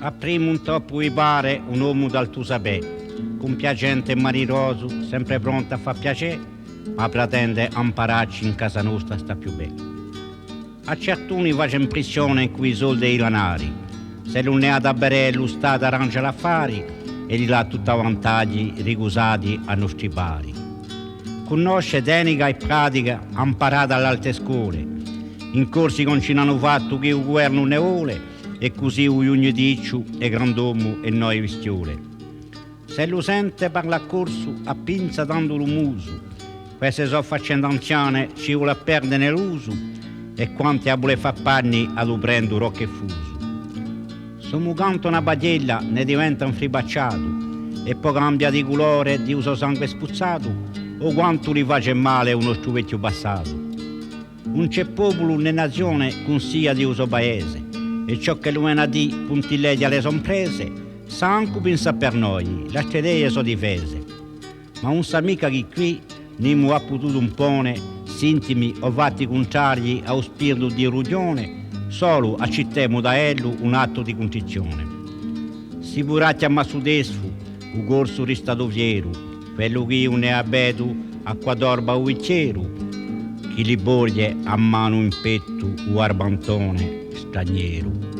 A primo un troppo vi pare un uomo dal tu sapè, compiacente e mariroso, sempre pronto a far piacere, ma pretende ampararci in casa nostra sta più bene. A certuni face impressione qui i soldi e i lanari, se non ne ha da bere lo Stato arrangia l'affari e li là tutta vantaggi ricusati a nostri pari. Conosce tecnica e pratica imparata alle alte scuole, in corsi con ci hanno fatto che il governo ne vuole e così ognuno dice è grand'uomo e noi vistiole. Se lo sente parla a corso a pinza dando lo muso, queste sono faccende anziane ci vuole a perdere l'uso e quanti a vuole far panni a lo prendo rocco e fuso. Se mu canta una battaglia ne diventa un fribacciato e poi cambia di colore di uso sangue spuzzato o quanto gli face male uno struvecchio passato. Non c'è popolo né nazione con sia di uso paese e ciò che l'umanità puntileggia le sorprese sa anche pensa per noi, le altre idee sono difese. Ma non sa mica che qui non ha potuto impone sintomi o fatti contrari allo spirito di rugione, solo accettiamo da ello un atto di contrizione. Si puraccia ma su desfu, il corso ristato fiero, quello che ne ha beto acqua d'orba o bicchiero, chi li boglie a mano in petto o arbantone straniero.